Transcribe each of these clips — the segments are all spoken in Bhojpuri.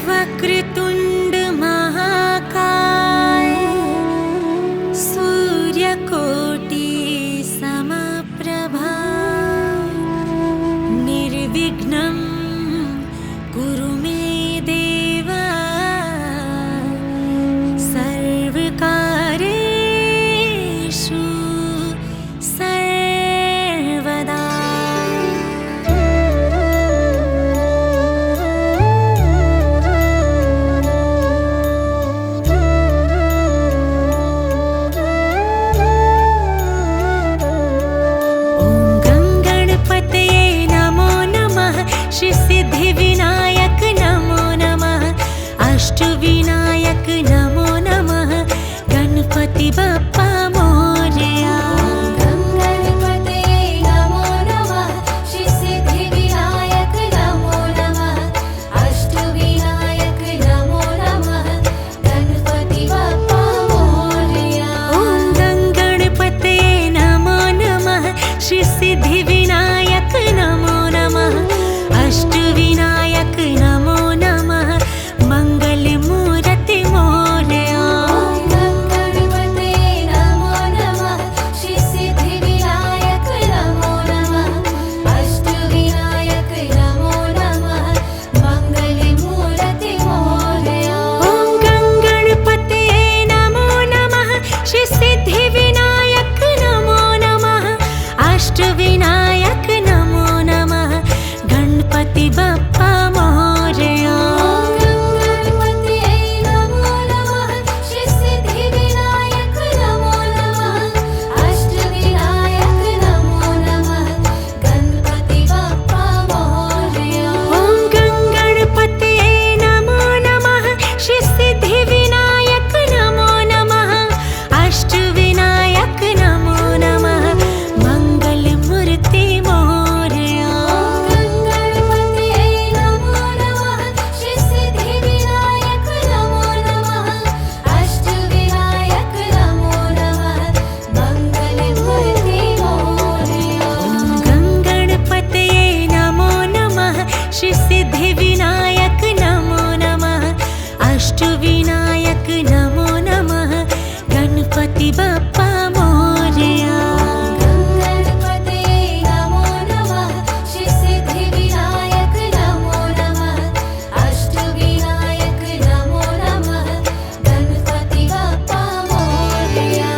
वक्रतुंड महाकाय सूर्यकोटि समप्रभा निर्विघ्नं कुरु मे देव सर्वकार्येषु सर्वदा। सिद्धिविनायक नमो नमः। अष्टविनायक नमो नमः। गणपति बप्पा मोरया। गणपते नमो नमः। श्री सिद्धिविनायक नमो नमः। अष्टविनायक नमो नमः। गणपति बप्पा मोरया। ओम गणपते नमो नमः। श्री सिद्धिविनायक नमो नमः। अष्टविनायक नमो नमः। मंगल मूर्ति मोरया। गणपते नमो नमः। श्री सिद्धिविनायक नमो नमः। अष्टविनायक नमो नमः। मंगल मूर्ति मोरया। ओम गणपते नमो नमः। श्री सिद्धिविनायक नमो नमः। अष्टविनायक नमो नमः। गणपति बप्पा मोरया। गणपते नमो नमः। श्री सिद्धिविनायक नमो नमः। अष्टविनायक नमो नमः। गणपति बप्पा मोरया। ओम गणपते नमो नमः। श्री सिद्धिविनायक नमो नमः। अष्टविनायक नमो नमः। मंगल मूर्ति मोरया। श्री सिद्धिविनायक नमो नमः। अष्टविनायक नमो नमः। गणपति बप्पा मोरया। गणपते नमो नमः। श्री सिद्धिविनायक नमो नमः। अष्टविनायक नमो नमः। गणपति बप्पा मोरया।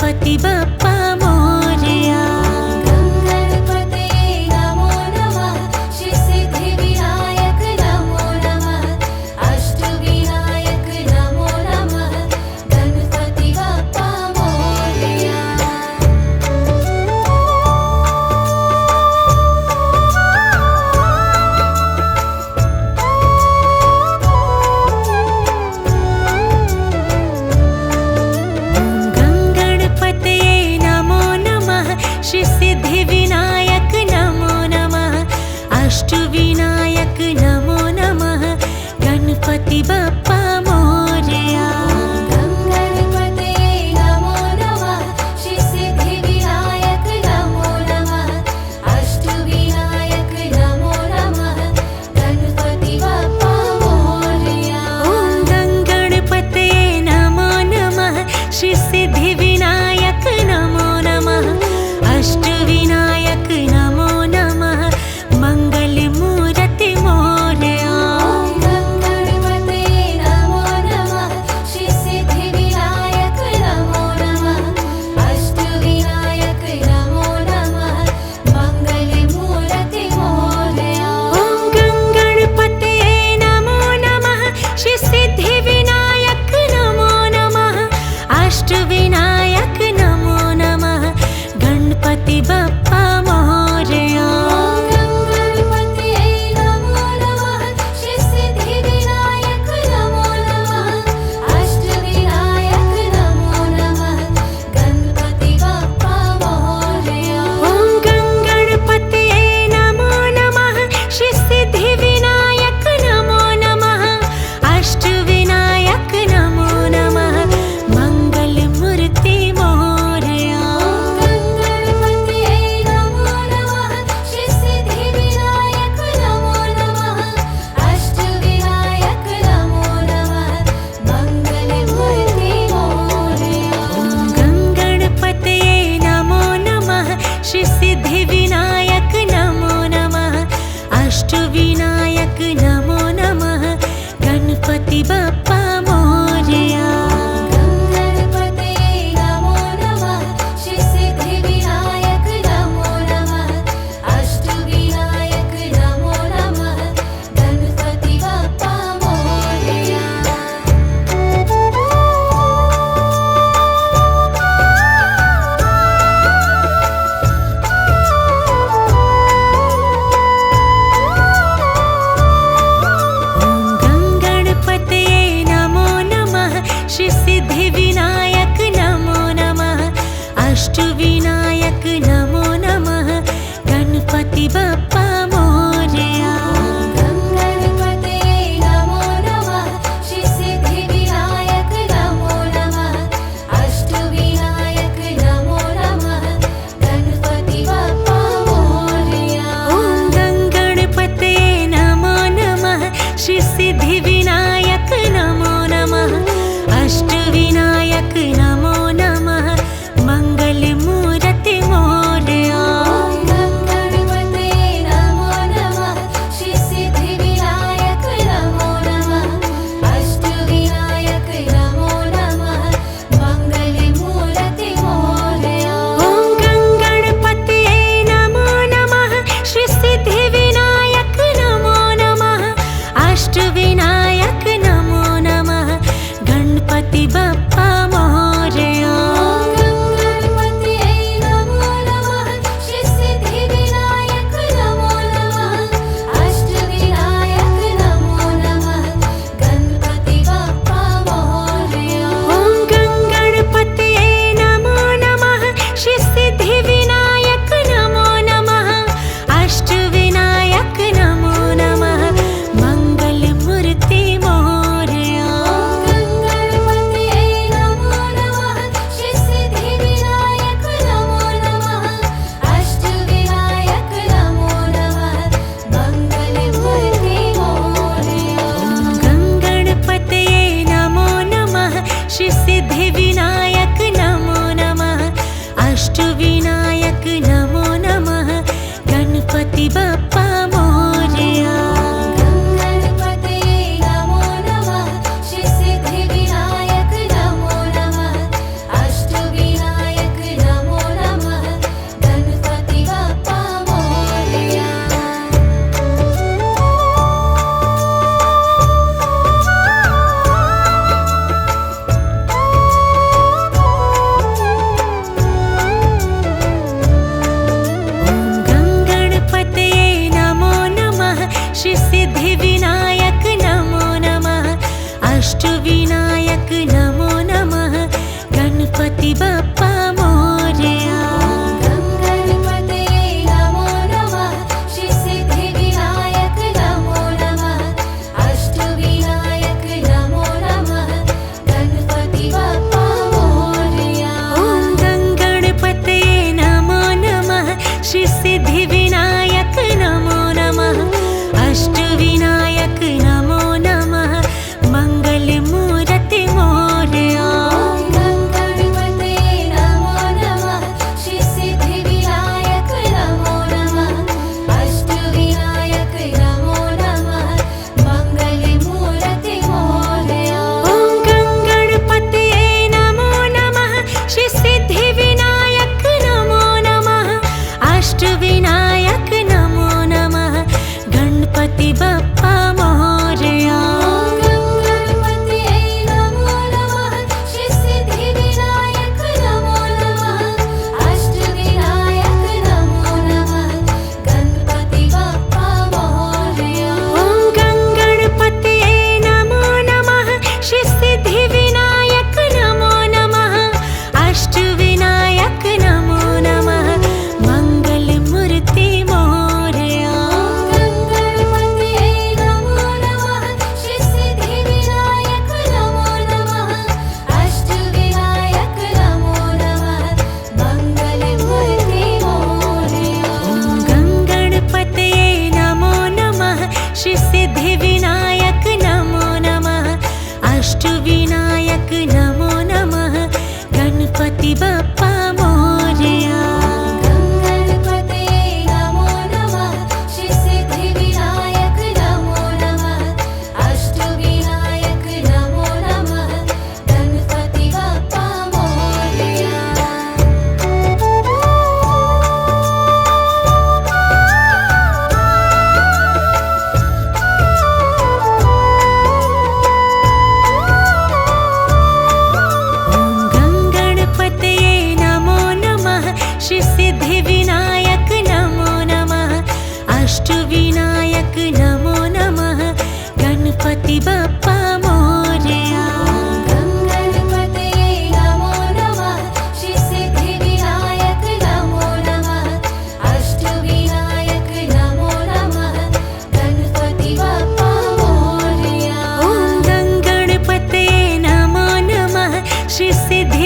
गणपति बप्पा मोरया। गणपतये नमो नमः, श्री सिद्धिविनायक नमो नमः, अष्टविनायक नमो नमः, गणपति बप्पा मोरया। ॐ गं गणपतये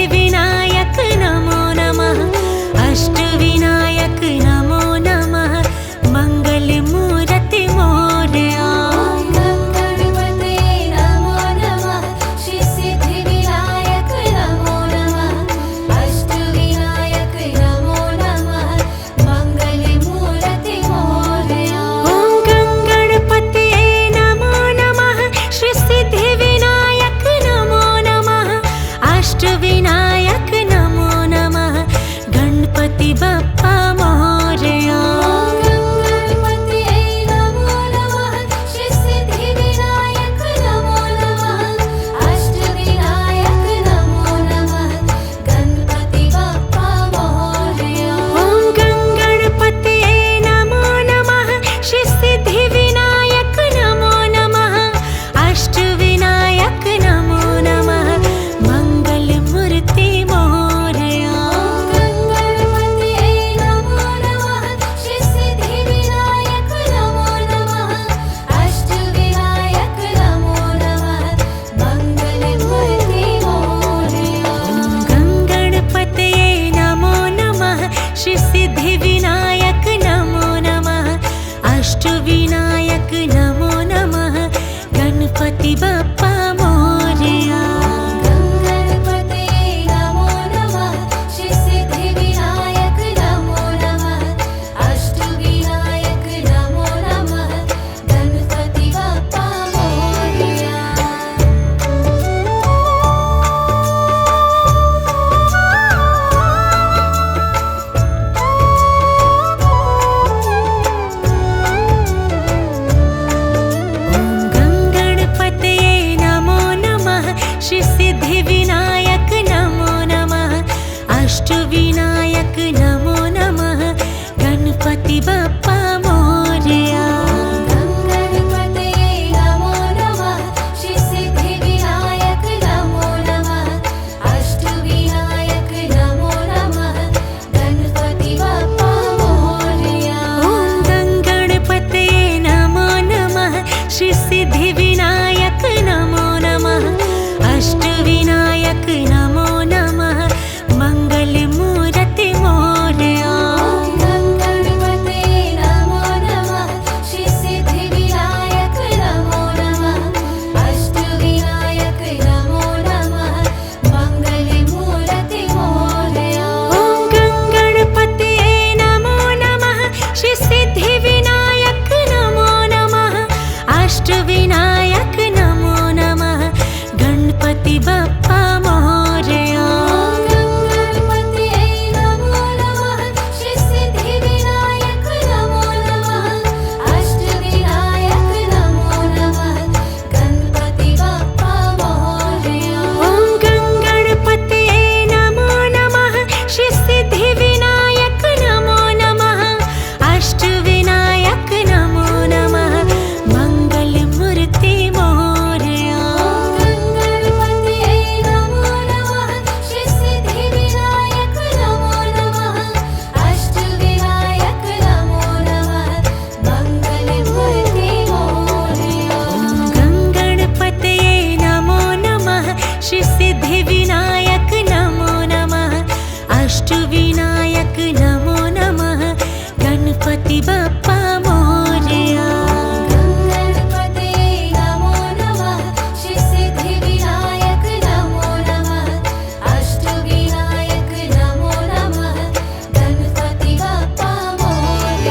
सिद्धिविनायक नमो नमः अष्टविनायक नमो नमः मंगलमूर्ति मोरया गणपते नमो नमः श्री सिद्धिविनायक नमो नमः अष्टविनायक नमो नमः मंगलमूर्ति मोरया ॐ गणपते नमो नमः श्री सिद्धिविनायक नमो नमः अष्टविनायक नमो नमः गणपति बप्पा मोरया गणपते नमो नमः श्री सिद्धिविनायक नमो नमः अष्टविनायक नमो नमः गणपति बप्पा मोरया ॐ गणपते नमो नमः श्री सिद्धिविनायक नमो नमः अष्टविनायक नमो नमः मंगलमूर्ति मोरया गणपते नमो नमः श्री सिद्धिविनायक नमो नमः अष्टविनायक नमो नमः मंगलमूर्ति मोरया गणपते नमो नमः श्री सिद्धिविनायक नमो नमः अष्टविनायक नमो नमः गणपति बप्पा मोरया गणपते नमो नमः श्री सिद्धिविनायक नमो नमः अष्टविनायक नमो नमः गणपति बप्पा मोरया गणपते नमो नमः श्री सिद्धिविनायक नमो नमः अष्टविनायक नमो नमः गणपति बप्पा मोरया गणपते नमो नमः श्री सिद्धिविनायक नमो नमः अष्टविनायक नमो नमः गणपति बप्पा मोरया ॐ गणपते नमो नमः श्री सिद्धिविनायक नमो नमः अष्टविनायक नमो नमः मंगलमूर्ति मोरया गणपते नमो नमः श्री सिद्धिविनायक नमो नमः अष्टविनायक नमो नमः मंगलमूर्ति मोरया ॐ गणपते नमो नमः श्री सिद्धिविनायक नमो नमः अष्टविनायक नमो नमः गणपति बप्पा मोरया गणपते नमो नमः श्री सिद्धिविनायक नमो नमः अष्टविनायक नमो नमः गणपति बप्पा मोरया ॐ गणपते नमो नमः श्री सिद्धिविनायक नमो नमः अष्टविनायक नमो नमः मंगलमूर्ति मोरया गणपते नमो नमः श्री सिद्धिविनायक नमो नमः अष्टविनायक नमो नमः मंगलमूर्ति मोरया गणपते नमो नमः श्री सिद्धिविनायक नमो नमः अष्टविनायक नमो नमः गणपति बप्पा मोरया गणपते नमो नमः श्री सिद्धिविनायक नमो नमः अष्टविनायक नमो नमः गणपति बप्पा मोरया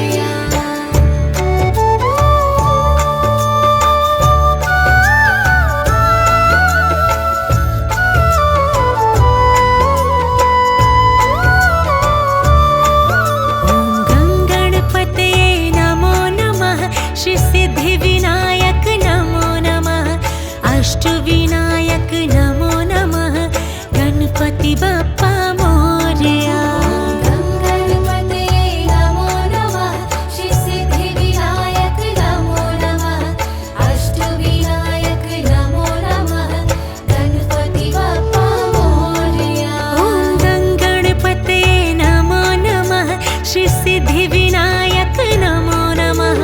गणपते नमो नमः श्री सिद्धिविनायक नमो नमः अष्टविनायक नमो नमः गणपति बप्पा मोरया गणपते नमो नमः श्री सिद्धिविनायक नमो नमः अष्टविनायक नमो नमः गणपति बप्पा मोरया ॐ गणपते नमो नमः श्री सिद्धिविनायक नमो नमः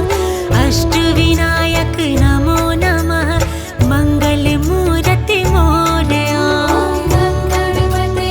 अष्टविनायक नमो नमः मंगलमूर्ति मोरया गणपते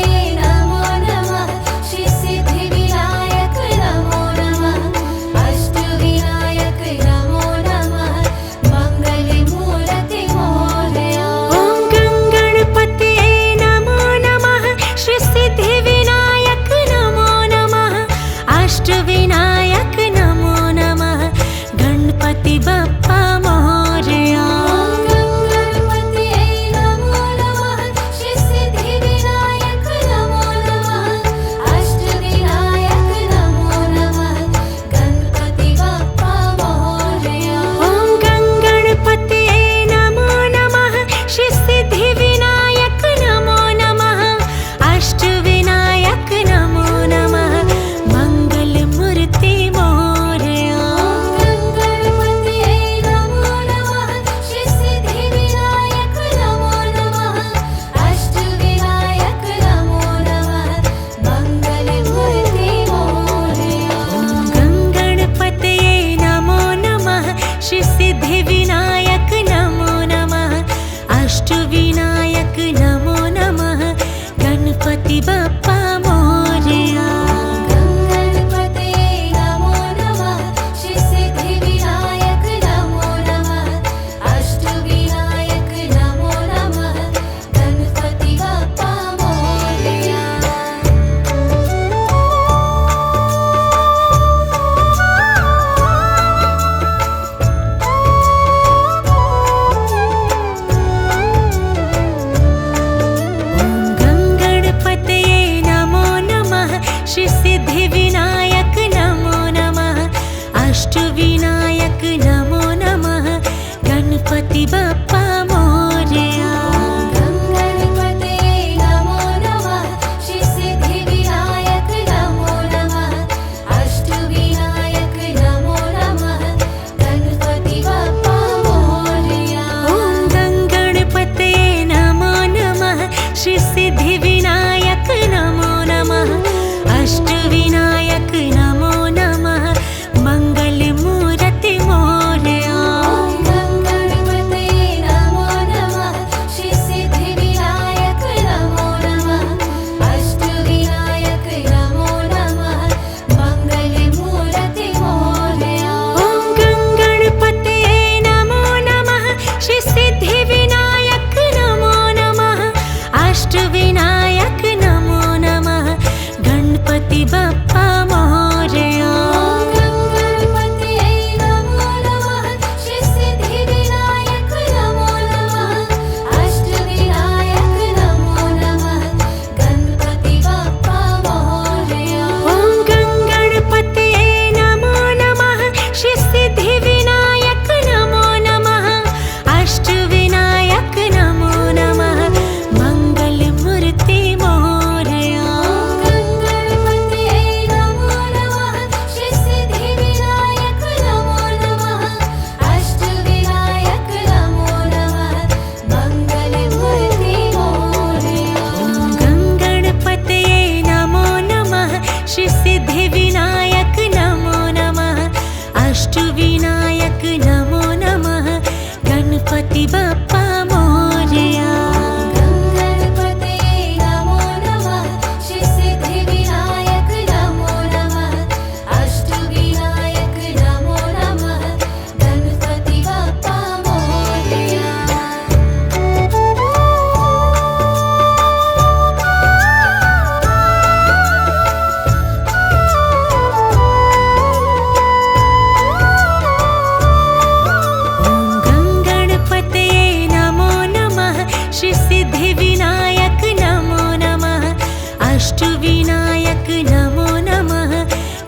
अष्टविनायक नमो नमः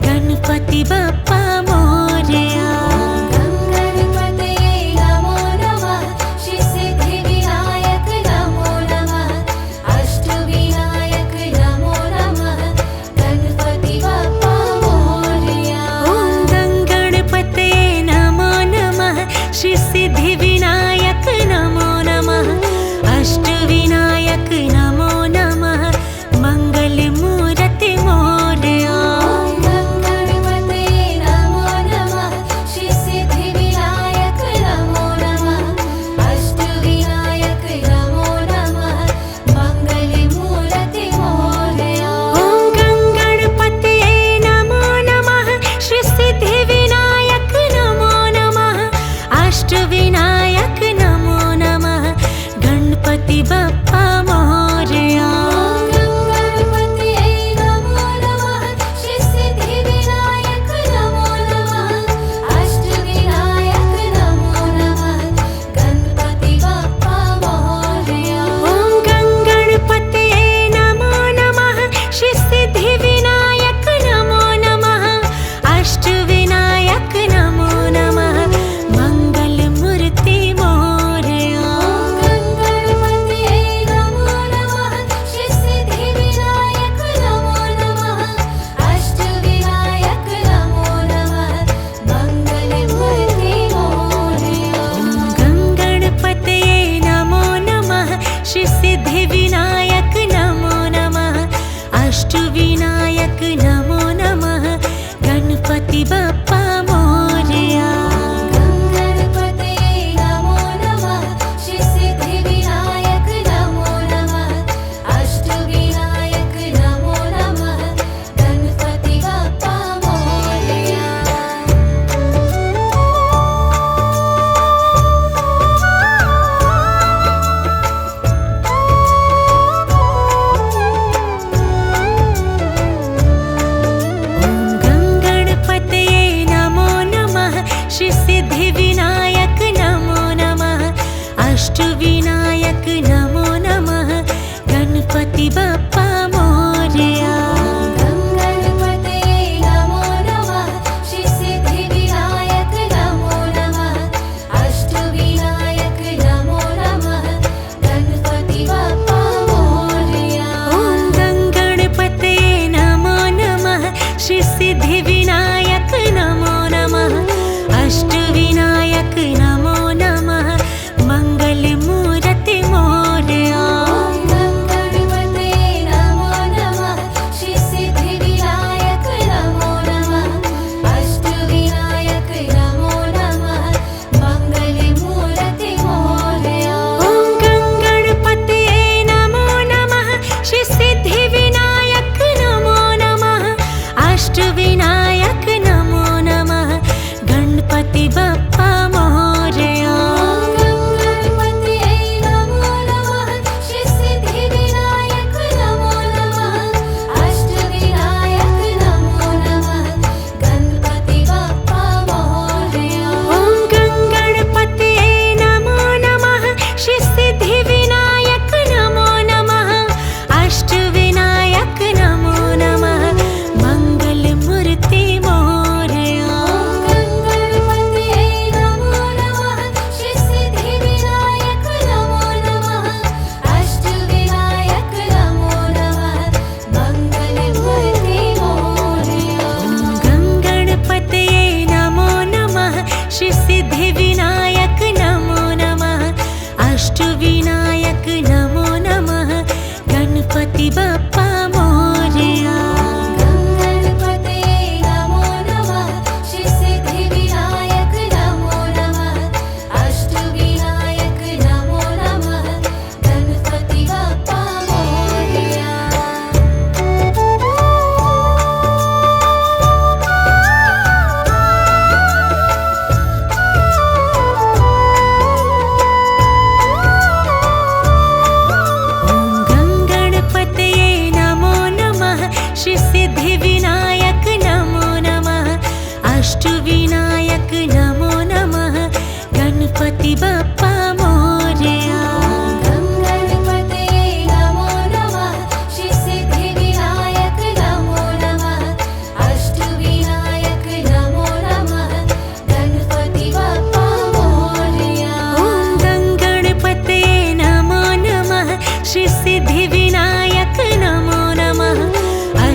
गणपति बप्पा मोरया। गणपतये नमो नमः श्री सिद्धिविनायक नमो नमः अष्टविनायक नमो नमः गणपति बप्पा मोरया। ॐ गणपतये नमो नमः श्री सिद्धिविनायक नमो नमः अष्टविनायक नमो नमः मंगलमूर्तये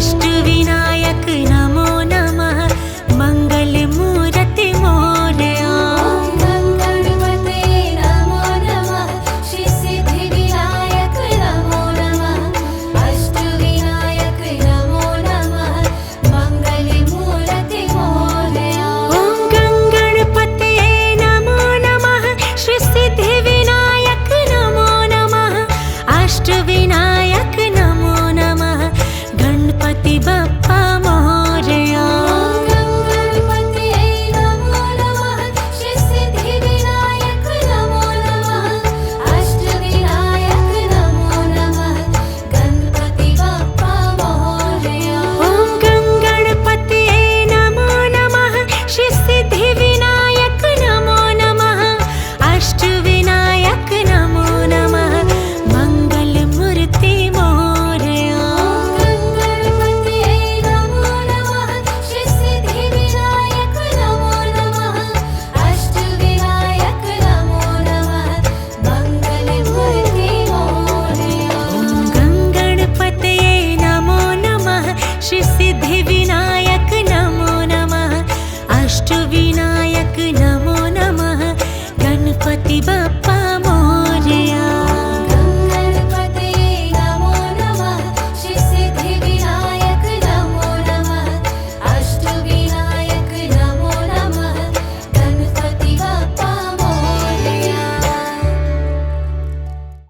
इष्ट